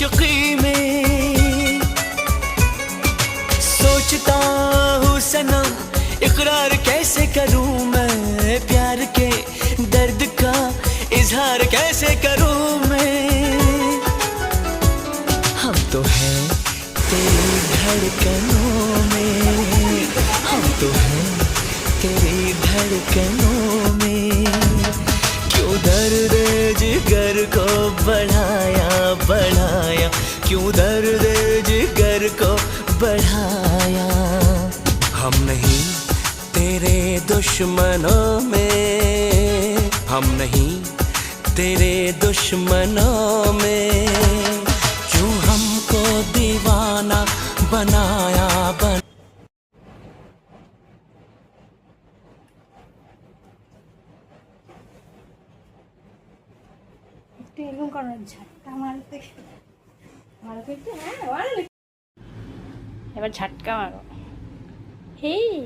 आशिकी में। सोचता हूँ सनम इकरार कैसे करूँ मैं, प्यार के दर्द का इजहार कैसे करूँ मैं। हम तो हैं तेरी धड़कनों में, हम तो हैं तेरी धड़कनों में। क्यों दर्द जिगर को बढ़ाया बढ़ाया, क्यों दर्द जिगर को बढ़ाया। हम नहीं तेरे दुश्मनों में, हम नहीं तेरे दुश्मनों में। क्यों हमको दीवाना बनाया এরকম করার ঝাটকা মারতে ভালো করতে। হ্যাঁ এবার ঝাটকা মারো। হেই